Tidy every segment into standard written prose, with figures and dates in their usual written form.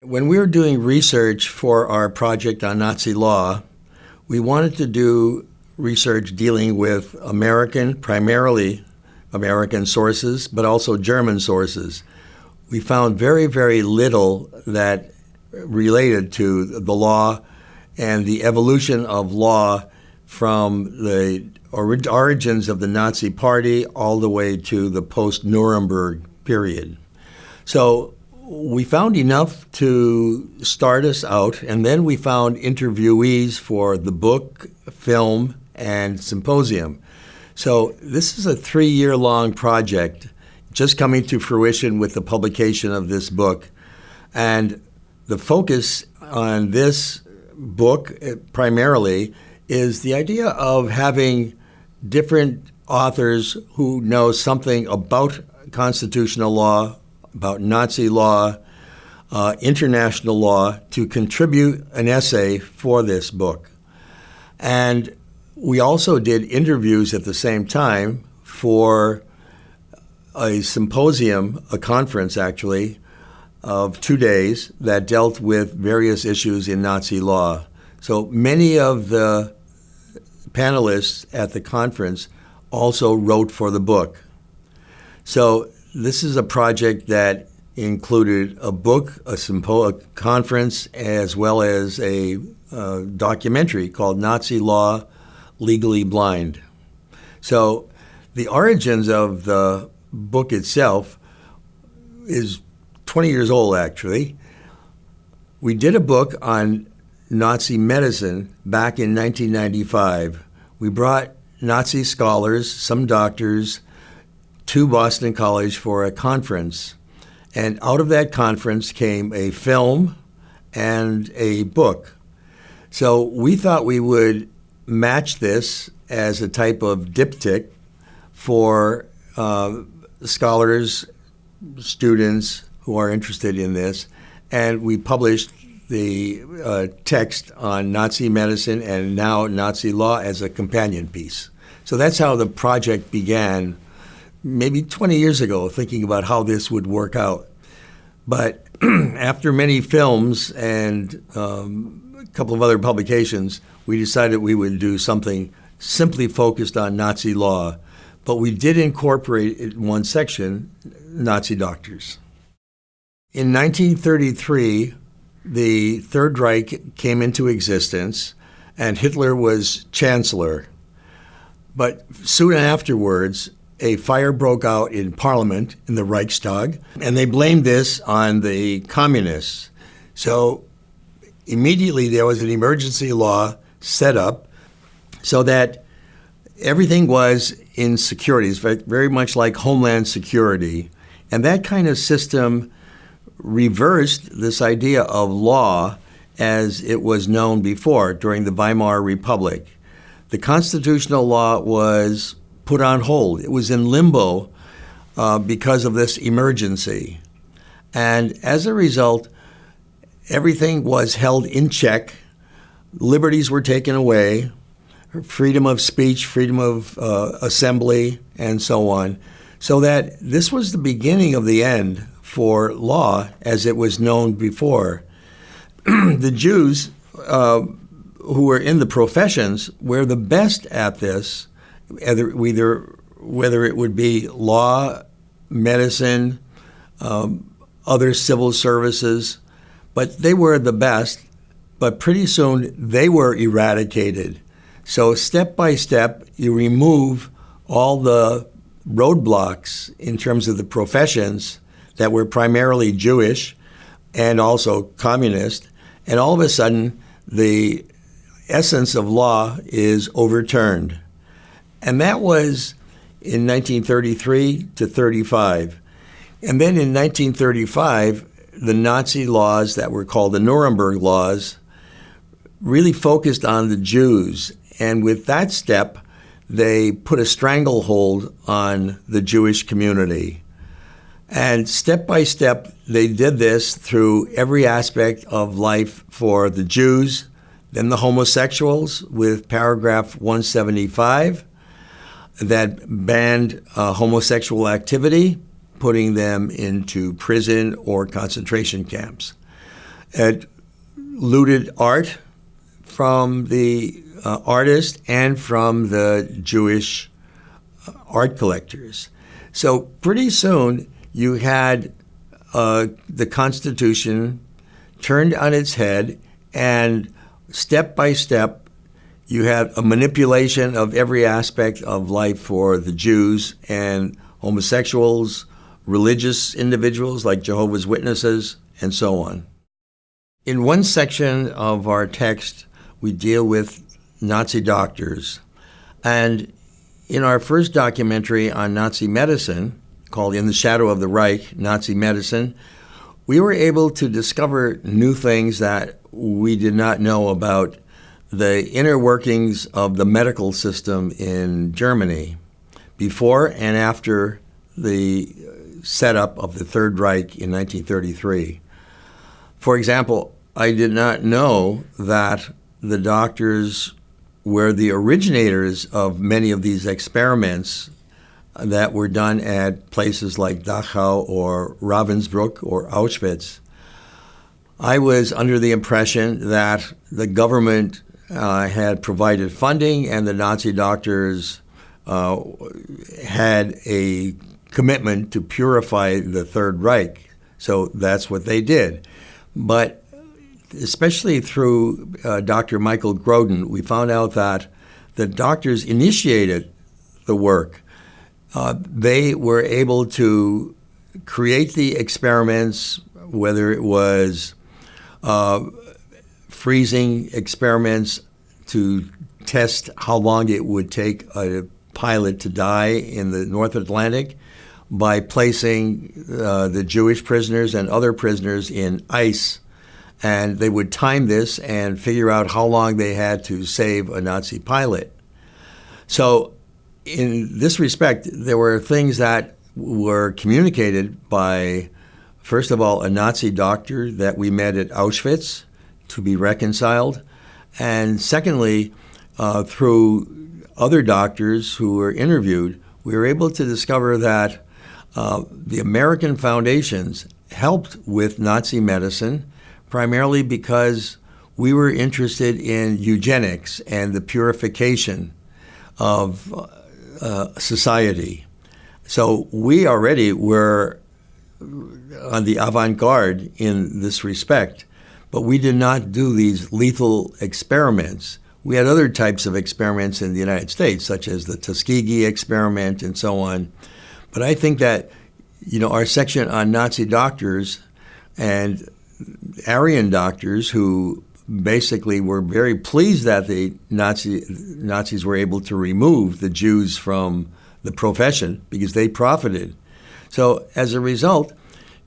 When we were doing research for our project on Nazi law, we wanted to do research dealing with primarily American sources, but also German sources. We found very, very little that related to the law and the evolution of law from the origins of the Nazi Party all the way to the post-Nuremberg period. So we found enough to start us out, and then we found interviewees for the book, film, and symposium. So this is a 3-year-long project just coming to fruition with the publication of this book. And the focus on this book primarily is the idea of having different authors who know something about constitutional law, about Nazi law, international law, to contribute an essay for this book. And we also did interviews at the same time for a symposium, a conference actually, of 2 days that dealt with various issues in Nazi law. So many of the panelists at the conference also wrote for the book. So this is a project that included a book, a conference, as well as a documentary called Nazi Law, Legally Blind. So the origins of the book itself is 20 years old, actually. We did a book on Nazi medicine back in 1995. We brought Nazi scholars, some doctors, to Boston College for a conference. And out of that conference came a film and a book. So we thought we would match this as a type of diptych for scholars, students who are interested in this. And we published the text on Nazi medicine and now Nazi law as a companion piece. So that's how the project began maybe 20 years ago, thinking about how this would work out. But after many films and a couple of other publications, we decided we would do something simply focused on Nazi law. But we did incorporate in one section Nazi doctors. In 1933, the Third Reich came into existence, and Hitler was chancellor. But soon afterwards, a fire broke out in Parliament, in the Reichstag, and they blamed this on the communists. So immediately there was an emergency law set up so that everything was in security. It's very much like Homeland Security. And that kind of system reversed this idea of law as it was known before during the Weimar Republic. The constitutional law was put on hold. It was in limbo because of this emergency. And as a result, everything was held in check. Liberties were taken away, freedom of speech, freedom of assembly, and so on. So that this was the beginning of the end for law as it was known before. The Jews who were in the professions were the best at this, whether it would be law, medicine, other civil services, but they were the best. But pretty soon they were eradicated. So step by step, you remove all the roadblocks in terms of the professions that were primarily Jewish and also communist, and all of a sudden the essence of law is overturned. And that was in 1933 to 35. And then in 1935, the Nazi laws that were called the Nuremberg Laws really focused on the Jews. And with that step, they put a stranglehold on the Jewish community. And step by step, they did this through every aspect of life for the Jews, then the homosexuals with paragraph 175 that banned homosexual activity, putting them into prison or concentration camps. It looted art from the artist and from the Jewish art collectors. So pretty soon you had the Constitution turned on its head, and step by step you had a manipulation of every aspect of life for the Jews and homosexuals, religious individuals like Jehovah's Witnesses, and so on. In one section of our text, we deal with Nazi doctors. And in our first documentary on Nazi medicine, called In the Shadow of the Reich, Nazi Medicine, we were able to discover new things that we did not know about the inner workings of the medical system in Germany before and after the setup of the Third Reich in 1933. For example, I did not know that the doctors were the originators of many of these experiments that were done at places like Dachau or Ravensbrück or Auschwitz. I was under the impression that the government had provided funding and the Nazi doctors had a commitment to purify the Third Reich. So that's what they did. But especially through Dr. Michael Groden, we found out that the doctors initiated the work. They were able to create the experiments, whether it was freezing experiments to test how long it would take a pilot to die in the North Atlantic, by placing the Jewish prisoners and other prisoners in ice. And they would time this and figure out how long they had to save a Nazi pilot. So in this respect, there were things that were communicated by, first of all, a Nazi doctor that we met at Auschwitz to be reconciled. And secondly, through other doctors who were interviewed, we were able to discover that the American foundations helped with Nazi medicine, primarily because we were interested in eugenics and the purification of society. So we already were on the avant-garde in this respect, but we did not do these lethal experiments. We had other types of experiments in the United States, such as the Tuskegee experiment and so on. But I think that, our section on Nazi doctors and Aryan doctors who basically were very pleased that the Nazis were able to remove the Jews from the profession because they profited. So as a result,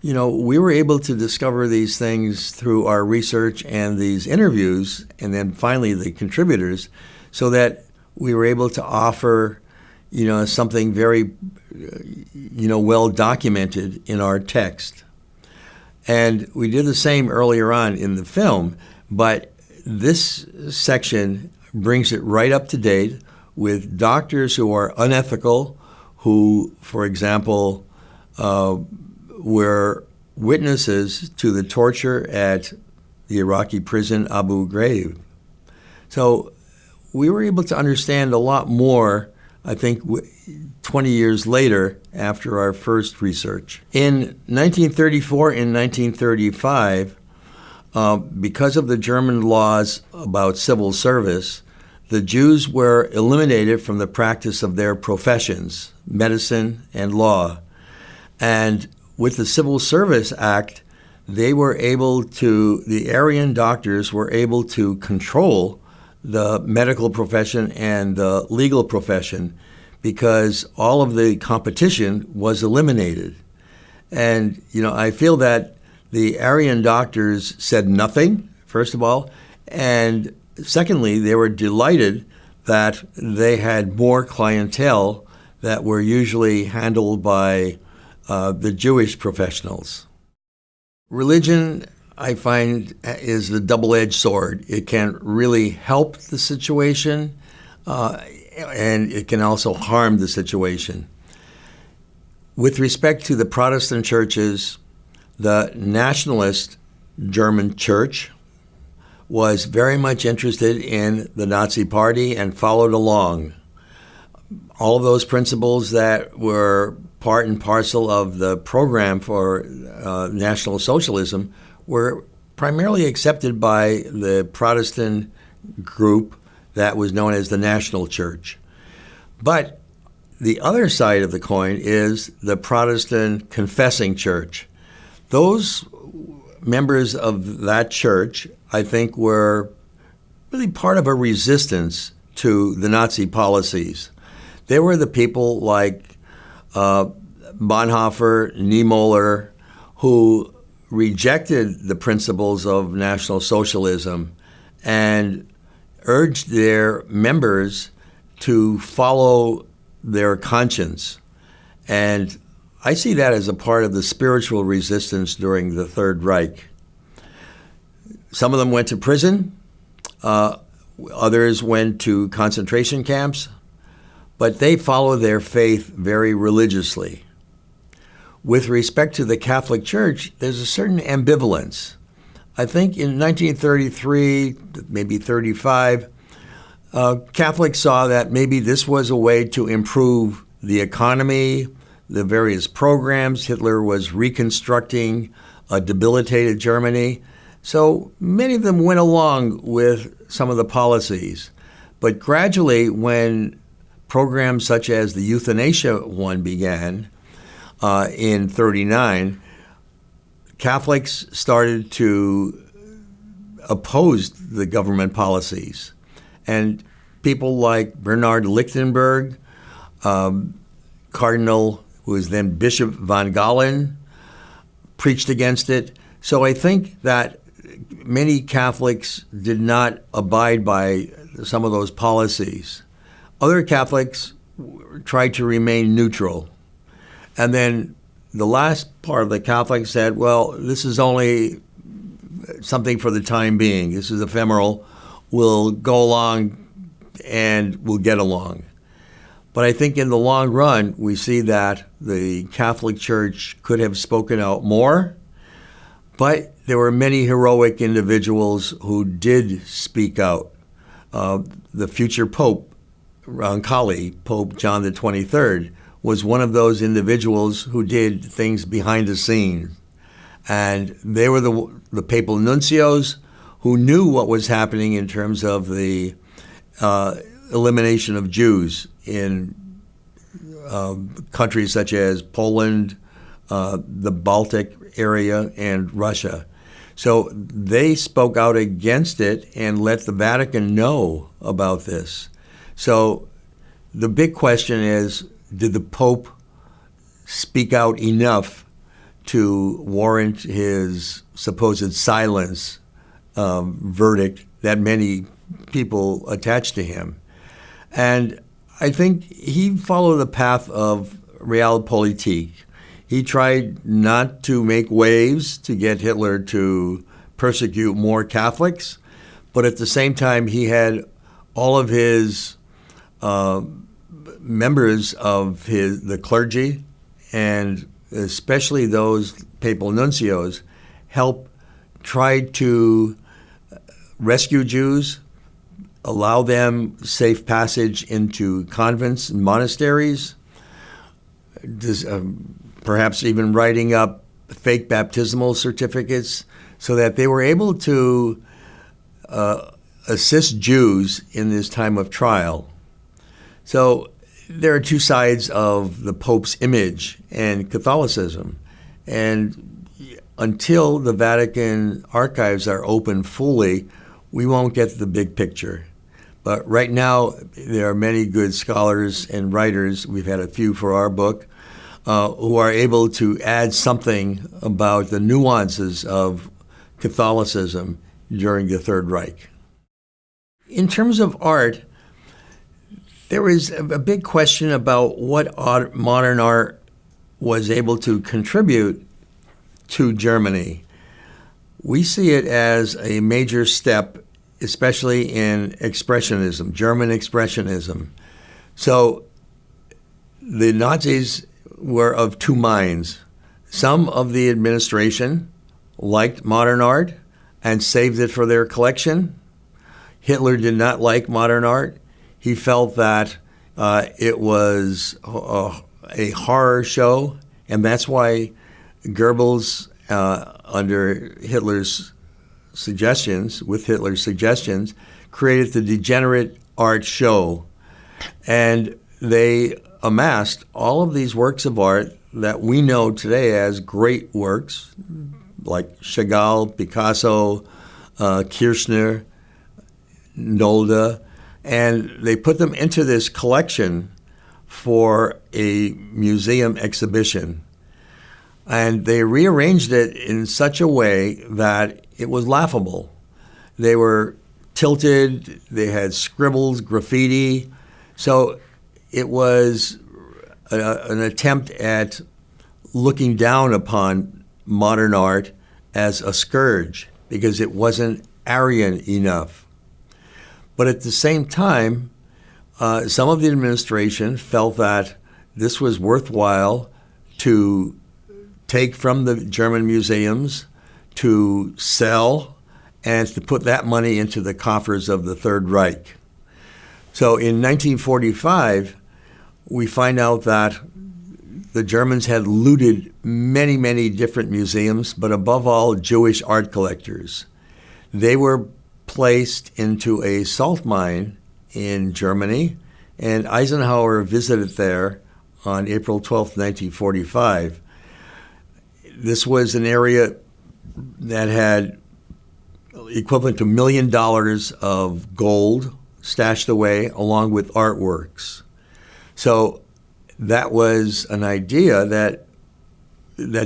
we were able to discover these things through our research and these interviews, and then finally the contributors, so that we were able to offer, something very, well documented in our text. And we did the same earlier on in the film, but this section brings it right up to date with doctors who are unethical, who, for example, were witnesses to the torture at the Iraqi prison Abu Ghraib. So we were able to understand a lot more, I think, 20 years later after our first research. In 1934 and 1935, because of the German laws about civil service, the Jews were eliminated from the practice of their professions, medicine and law. And with the Civil Service Act, the Aryan doctors were able to control the medical profession and the legal profession because all of the competition was eliminated. And, I feel that the Aryan doctors said nothing, first of all, and secondly, they were delighted that they had more clientele that were usually handled by the Jewish professionals. Religion, I find, is a double-edged sword. It can really help the situation, and it can also harm the situation. With respect to the Protestant churches, the nationalists German church was very much interested in the Nazi Party and followed along. All of those principles that were part and parcel of the program for National Socialism were primarily accepted by the Protestant group that was known as the National Church. But the other side of the coin is the Protestant confessing church. Those members of that church, I think, were really part of a resistance to the Nazi policies. They were the people like Bonhoeffer, Niemöller, who rejected the principles of National Socialism and urged their members to follow their conscience. And I see that as a part of the spiritual resistance during the Third Reich. Some of them went to prison. Others went to concentration camps. But they followed their faith very religiously. With respect to the Catholic Church, there's a certain ambivalence. I think in 1933, maybe 35, Catholics saw that maybe this was a way to improve the economy, the various programs. Hitler was reconstructing a debilitated Germany. So many of them went along with some of the policies. But gradually, when programs such as the euthanasia one began in 1939, Catholics started to oppose the government policies. And people like Bernard Lichtenberg, Cardinal, who was then Bishop von Galen, preached against it. So I think that many Catholics did not abide by some of those policies. Other Catholics tried to remain neutral. And then the last part of the Catholics said, well, this is only something for the time being. This is ephemeral. We'll go along and we'll get along. But I think in the long run, we see that the Catholic Church could have spoken out more, but there were many heroic individuals who did speak out. The future Pope, Roncalli, Pope John the 23rd, was one of those individuals who did things behind the scenes. And they were the papal nuncios who knew what was happening in terms of the elimination of Jews in countries such as Poland, the Baltic area, and Russia. So they spoke out against it and let the Vatican know about this. So the big question is, did the Pope speak out enough to warrant his supposed silence verdict that many people attached to him? And I think he followed the path of realpolitik. He tried not to make waves to get Hitler to persecute more Catholics, but at the same time, he had all of his members of the clergy, and especially those papal nuncios, help try to rescue Jews, allow them safe passage into convents and monasteries, perhaps even writing up fake baptismal certificates so that they were able to assist Jews in this time of trial. So there are two sides of the Pope's image and Catholicism. And until the Vatican archives are open fully, we won't get the big picture. But right now, there are many good scholars and writers, we've had a few for our book, who are able to add something about the nuances of Catholicism during the Third Reich. In terms of art, there is a big question about what modern art was able to contribute to Germany. We see it as a major step, especially in expressionism, German expressionism. So the Nazis were of two minds. Some of the administration liked modern art and saved it for their collection. Hitler did not like modern art. He felt that it was a horror show, and that's why Goebbels, under Hitler's suggestions, created the degenerate art show. And they amassed all of these works of art that we know today as great works, like Chagall, Picasso, Kirchner, Nolde, and they put them into this collection for a museum exhibition. And they rearranged it in such a way that it was laughable. They were tilted, they had scribbles, graffiti. So it was an attempt at looking down upon modern art as a scourge because it wasn't Aryan enough. But at the same time, some of the administration felt that this was worthwhile to take from the German museums, to sell, and to put that money into the coffers of the Third Reich. So in 1945, we find out that the Germans had looted many, many different museums, but above all, Jewish art collectors. They were placed into a salt mine in Germany, and Eisenhower visited there on April 12, 1945. This was an area that had equivalent to $1 million of gold stashed away along with artworks. So that was an idea that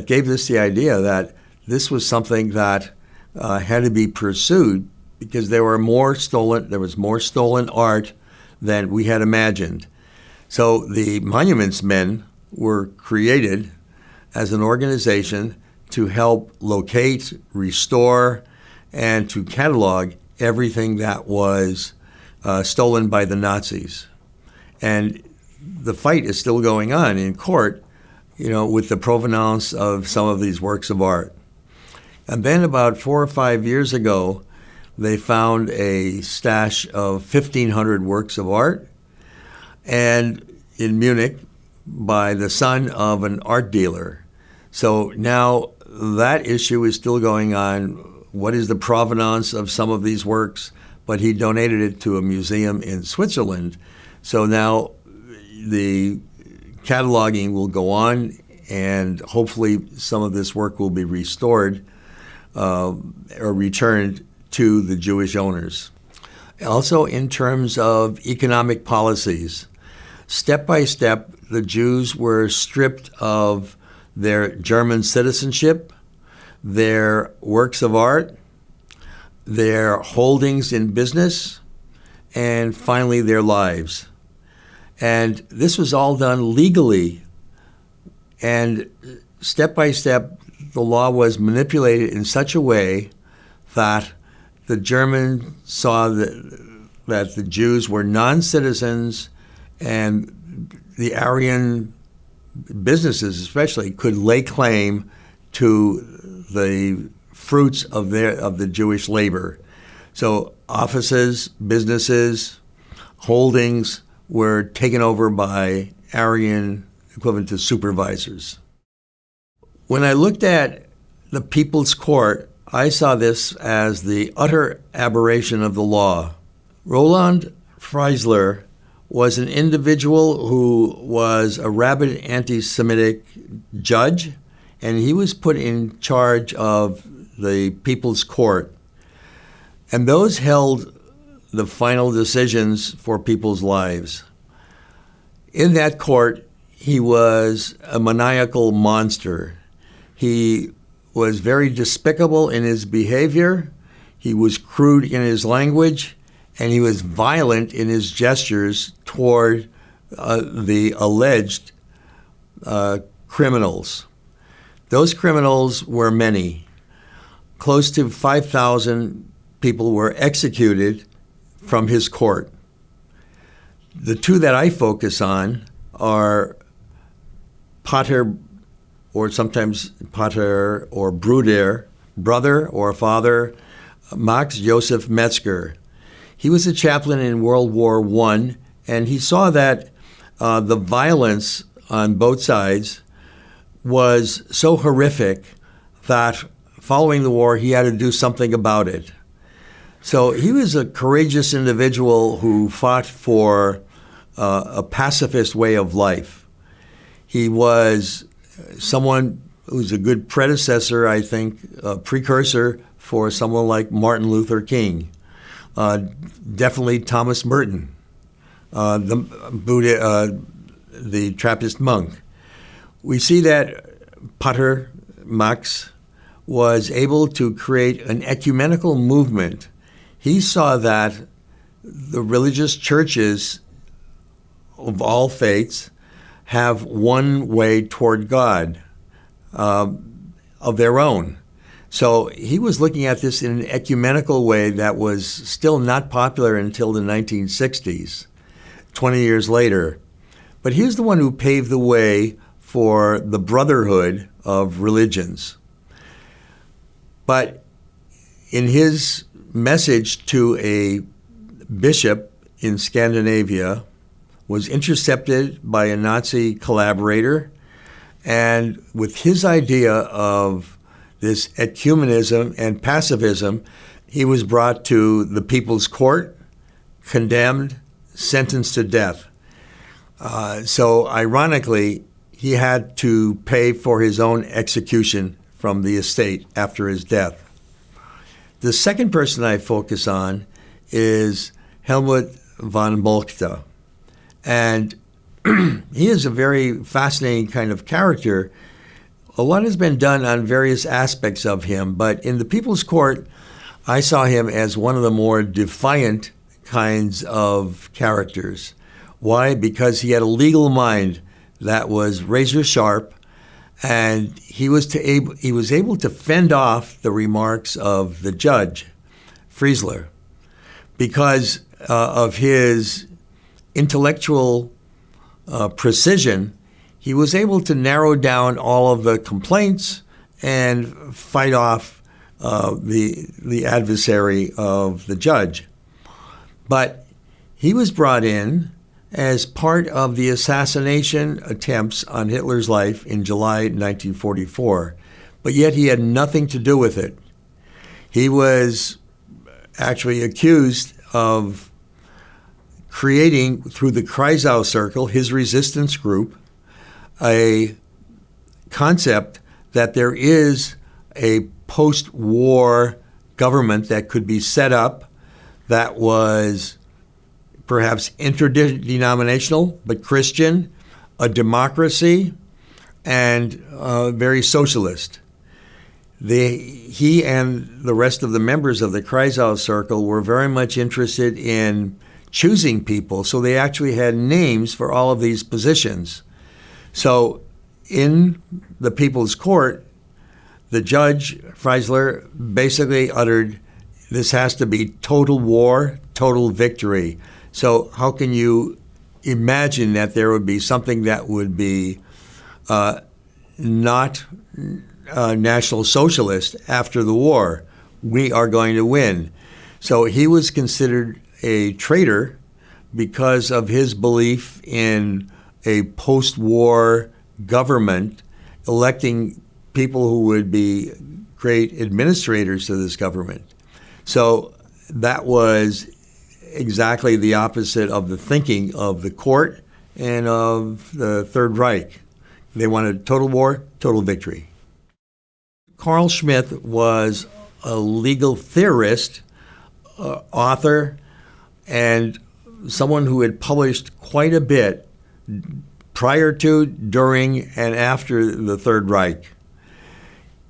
gave us the idea that this was something that had to be pursued because there was more stolen art than we had imagined. So the Monuments Men were created as an organization to help locate, restore, and to catalog everything that was stolen by the Nazis. And the fight is still going on in court, with the provenance of some of these works of art. And then about 4 or 5 years ago, they found a stash of 1,500 works of art, and in Munich by the son of an art dealer. So now that issue is still going on. What is the provenance of some of these works? But he donated it to a museum in Switzerland. So now the cataloging will go on, and hopefully some of this work will be restored or returned to the Jewish owners. Also, in terms of economic policies, step by step, the Jews were stripped of their German citizenship, their works of art, their holdings in business, and finally their lives. And this was all done legally. And step by step, the law was manipulated in such a way that the Germans saw that the Jews were non-citizens, and the Aryan businesses especially could lay claim to the fruits of the Jewish labor. So offices, businesses, holdings were taken over by Aryan equivalent to supervisors. When I looked at the People's Court, I saw this as the utter aberration of the law. Roland Freisler was an individual who was a rabid anti-Semitic judge, and he was put in charge of the People's Court. And those held the final decisions for people's lives. In that court, he was a maniacal monster. He was very despicable in his behavior, he was crude in his language, and he was violent in his gestures toward the alleged criminals. Those criminals were many. Close to 5,000 people were executed from his court. The two that I focus on are Pater, or sometimes Pater or Bruder, brother or father, Max Joseph Metzger. He was a chaplain in World War I, and he saw that the violence on both sides was so horrific that following the war, he had to do something about it. So he was a courageous individual who fought for a pacifist way of life. He was someone who's a good predecessor, I think, a precursor for someone like Martin Luther King. Definitely Thomas Merton, the Buddha, the Trappist monk. We see that Pater Max was able to create an ecumenical movement. He saw that the religious churches of all faiths have one way toward God of their own. So he was looking at this in an ecumenical way that was still not popular until the 1960s, 20 years later. But he's the one who paved the way for the brotherhood of religions. But in his message to a bishop in Scandinavia, was intercepted by a Nazi collaborator, and with his idea of this ecumenism and pacifism, he was brought to the People's Court, condemned, sentenced to death. So ironically, he had to pay for his own execution from the estate after his death. The second person I focus on is Helmut von Moltke. And he is a very fascinating kind of character. A lot has been done on various aspects of him, but in the People's Court, I saw him as one of the more defiant kinds of characters. Why? Because he had a legal mind that was razor sharp, and he was able to fend off the remarks of the judge, Friesler, because of his intellectual precision. He was able to narrow down all of the complaints and fight off the adversary of the judge. But he was brought in as part of the assassination attempts on Hitler's life in July 1944, but yet he had nothing to do with it. He was actually accused of creating, through the Kreisau Circle, his resistance group, a concept that there is a post-war government that could be set up that was perhaps interdenominational, but Christian, a democracy, and very socialist. He and the rest of the members of the Kreisau Circle were very much interested in choosing people, so they actually had names for all of these positions. So in the People's Court, the judge, Friesler, basically uttered, this has to be total war, total victory. So how can you imagine that there would be something that would be not National Socialist after the war? We are going to win. So he was considered a traitor because of his belief in a post-war government electing people who would be great administrators to this government. So that was exactly the opposite of the thinking of the court and of the Third Reich. They wanted total war, total victory. Carl Schmitt was a legal theorist, author, and someone who had published quite a bit prior to, during, and after the Third Reich.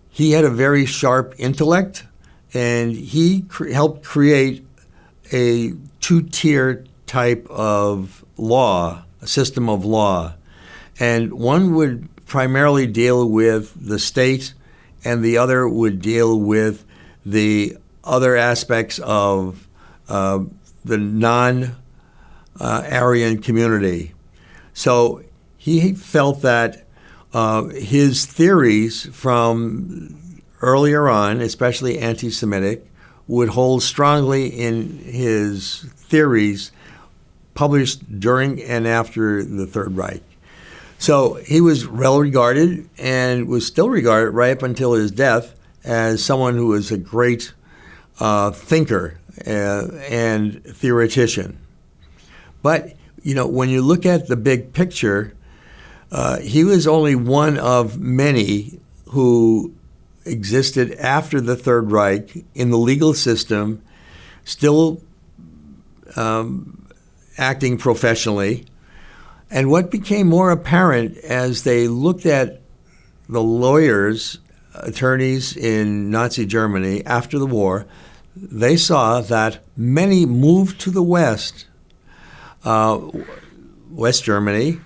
He had a very sharp intellect, and he helped create a two-tier type of law, a system of law. And one would primarily deal with the state, and the other would deal with the other aspects of the non-Aryan community. So he felt that his theories from earlier on, especially anti-Semitic, would hold strongly in his theories published during and after the Third Reich. So he was well regarded and was still regarded right up until his death as someone who was a great thinker and theoretician. But, when you look at the big picture, he was only one of many who existed after the Third Reich in the legal system, still acting professionally. And what became more apparent as they looked at the lawyers, attorneys in Nazi Germany after the war, they saw that many moved to the West, West Germany,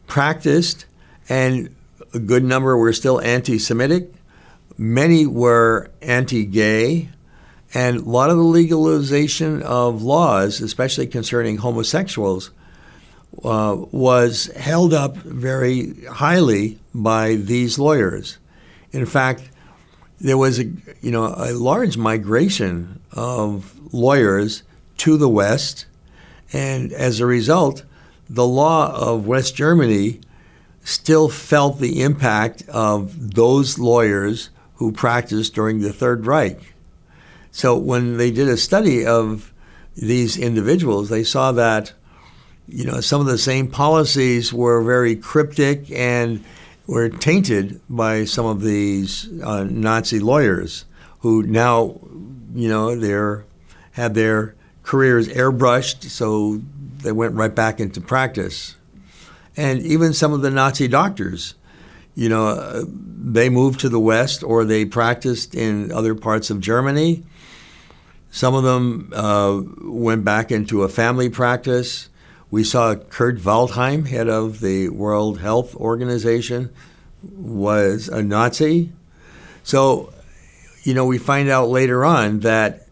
practiced, and a good number were still anti-Semitic. Many were anti-gay, and a lot of the legalization of laws, especially concerning homosexuals, was held up very highly by these lawyers. In fact, there was a large migration of lawyers to the West, and as a result, the law of West Germany still felt the impact of those lawyers who practiced during the Third Reich. So when they did a study of these individuals, they saw that some of the same policies were very cryptic and were tainted by some of these Nazi lawyers who now, had their careers airbrushed, so they went right back into practice. And even some of the Nazi doctors, they moved to the West or they practiced in other parts of Germany. Some of them went back into a family practice. We saw Kurt Waldheim, head of the World Health Organization, was a Nazi. So, we find out later on that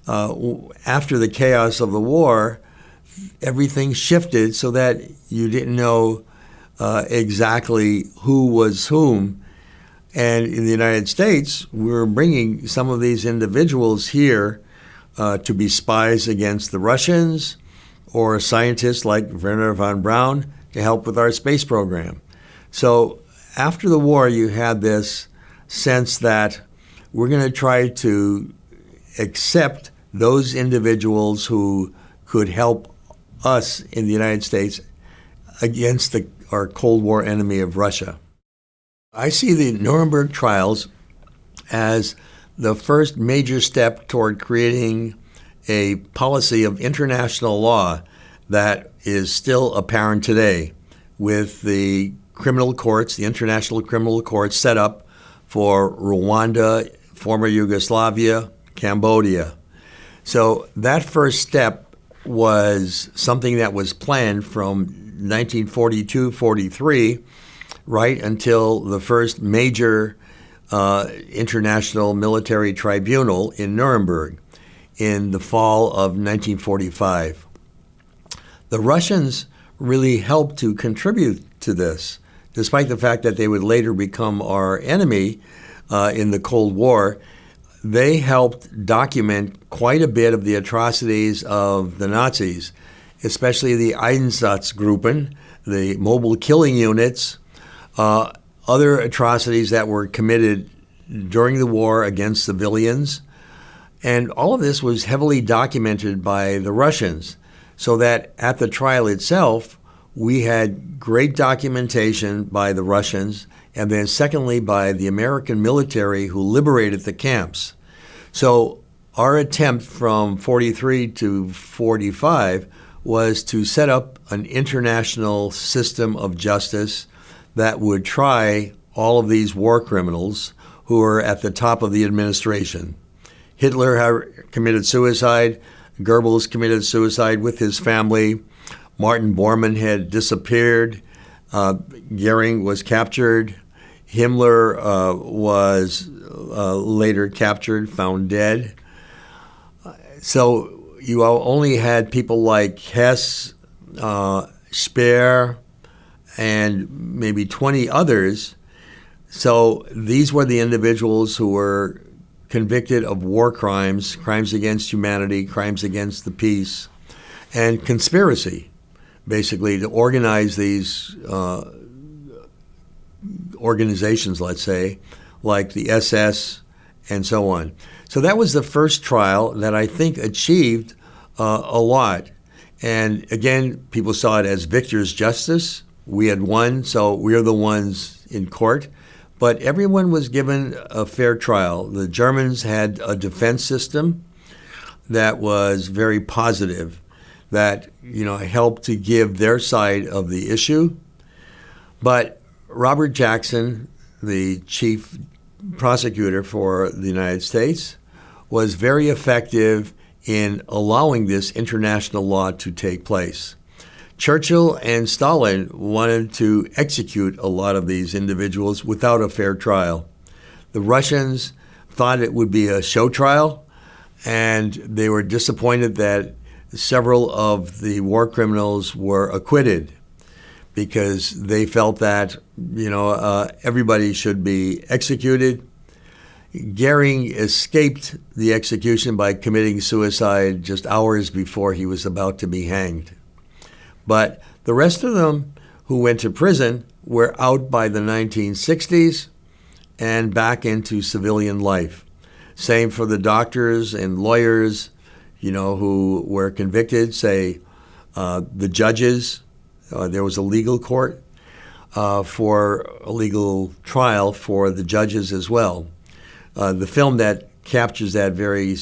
after the chaos of the war, everything shifted so that you didn't know exactly who was whom. And in the United States, we were bringing some of these individuals here to be spies against the Russians, or scientists like Wernher von Braun to help with our space program. So after the war, you had this sense that we're going to try to accept those individuals who could help us in the United States against our Cold War enemy of Russia. I see the Nuremberg trials as the first major step toward creating a policy of international law that is still apparent today, with the criminal courts, the international criminal courts set up for Rwanda, former Yugoslavia, Cambodia. So that first step was something that was planned from 1942-43 right until the first major international military tribunal in Nuremberg in the fall of 1945. The Russians really helped to contribute to this, despite the fact that they would later become our enemy in the Cold War. They helped document quite a bit of the atrocities of the Nazis, especially the Einsatzgruppen, the mobile killing units, other atrocities that were committed during the war against civilians. And all of this was heavily documented by the Russians, so that at the trial itself, we had great documentation by the Russians, and then secondly by the American military who liberated the camps. So our attempt from 43 to 45 was to set up an international system of justice that would try all of these war criminals who were at the top of the administration. Hitler had committed suicide. Goebbels committed suicide with his family. Martin Bormann had disappeared. Goering was captured. Himmler was later captured, found dead. So you only had people like Hess, Speer, and maybe 20 others. So these were the individuals who were convicted of war crimes, crimes against humanity, crimes against the peace, and conspiracy, basically, to organize these organizations, let's say, like the SS and so on. So that was the first trial that I think achieved a lot. And again, people saw it as victor's justice. We had won, so we're the ones in court. But everyone was given a fair trial. The Germans had a defense system that was very positive, that helped to give their side of the issue. But Robert Jackson, the chief prosecutor for the United States, was very effective in allowing this international law to take place. Churchill and Stalin wanted to execute a lot of these individuals without a fair trial. The Russians thought it would be a show trial, and they were disappointed that several of the war criminals were acquitted because they felt that, everybody should be executed. Goering escaped the execution by committing suicide just hours before he was about to be hanged. But the rest of them who went to prison were out by the 1960s and back into civilian life. Same for the doctors and lawyers, who were convicted, say the judges. There was a legal court for a legal trial for the judges as well. The film that captures that very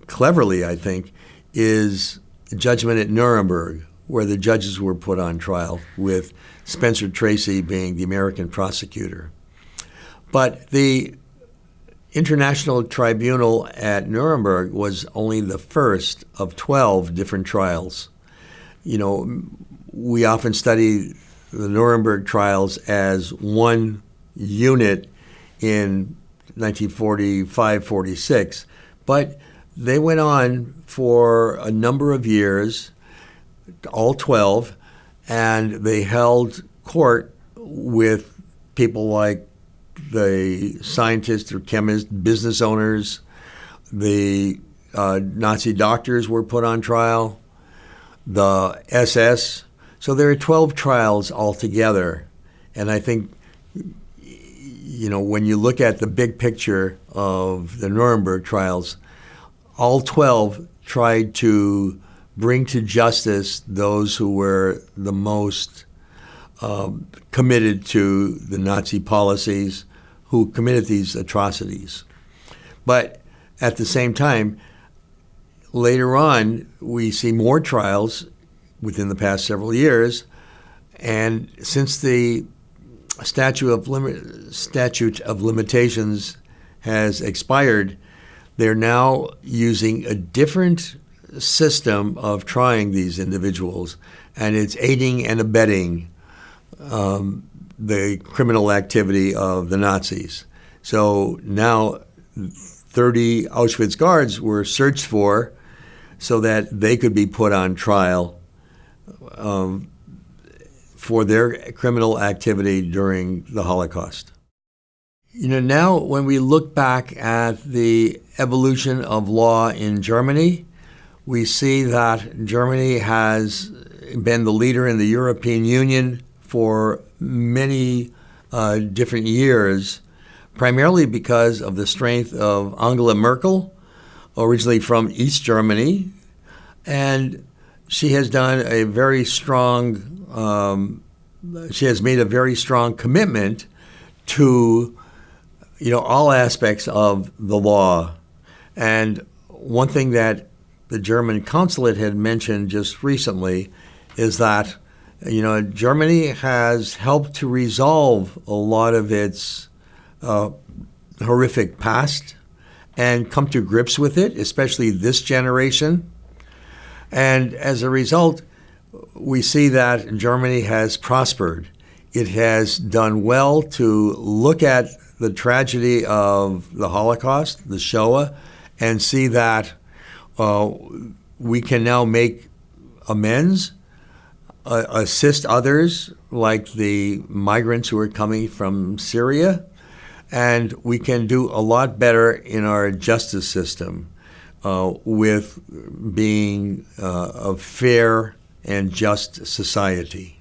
cleverly, I think, is Judgment at Nuremberg, where the judges were put on trial, with Spencer Tracy being the American prosecutor. But the International Tribunal at Nuremberg was only the first of 12 different trials. We often study the Nuremberg trials as one unit in 1945-46, but they went on for a number of years, all 12, and they held court with people like the scientists or chemists, business owners. The Nazi doctors were put on trial, the SS. So there are 12 trials altogether, and I think when you look at the big picture of the Nuremberg trials, all 12 tried to bring to justice those who were the most committed to the Nazi policies, who committed these atrocities. But at the same time, later on, we see more trials within the past several years, and since the statute of limitations has expired, they're now using a different system of trying these individuals, and it's aiding and abetting the criminal activity of the Nazis. So now 30 Auschwitz guards were searched for so that they could be put on trial for their criminal activity during the Holocaust. Now when we look back at the evolution of law in Germany, we see that Germany has been the leader in the European Union for many different years, primarily because of the strength of Angela Merkel, originally from East Germany, and she has done a very strong, she has made a very strong commitment to, all aspects of the law. And one thing that the German consulate had mentioned just recently is that, Germany has helped to resolve a lot of its horrific past and come to grips with it, especially this generation. And as a result, we see that Germany has prospered. It has done well to look at the tragedy of the Holocaust, the Shoah, and see that we can now make amends assist others, like the migrants who are coming from Syria, and we can do a lot better in our justice system with being a fair and just society.